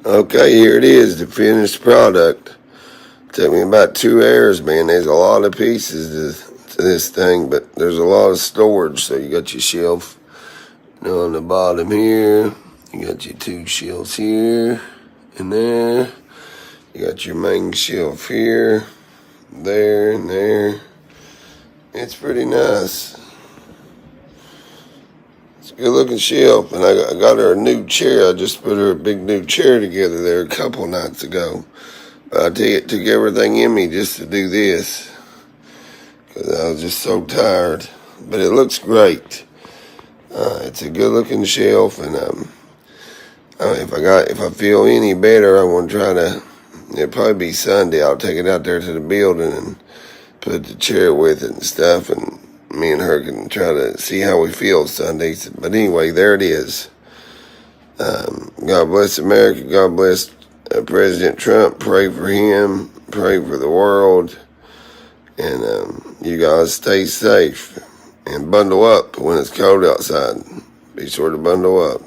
Okay, here it is, the finished product. Took me about 2 hours, man. There's a lot of pieces to this thing, but there's a lot of storage. So you got your shelf on the bottom here. You got your 2 shelves here and there. You got your main shelf here, there, and there. It's pretty nice. It's a good looking shelf, and I got her a new chair. I just put her a big new chair together there a couple nights ago. But I tell you, it took everything in me just to do this, because I was just so tired. But it looks great. It's a good looking shelf, and if I feel any better, I want to try to. It'll probably be Sunday. I'll take it out there to the building and put the chair with it and stuff, and me and her can try to see how we feel Sundays. But anyway, there it is. God bless America. God bless President Trump. Pray for him. Pray for the world. And you guys stay safe and bundle up when it's cold outside. Be sure to bundle up.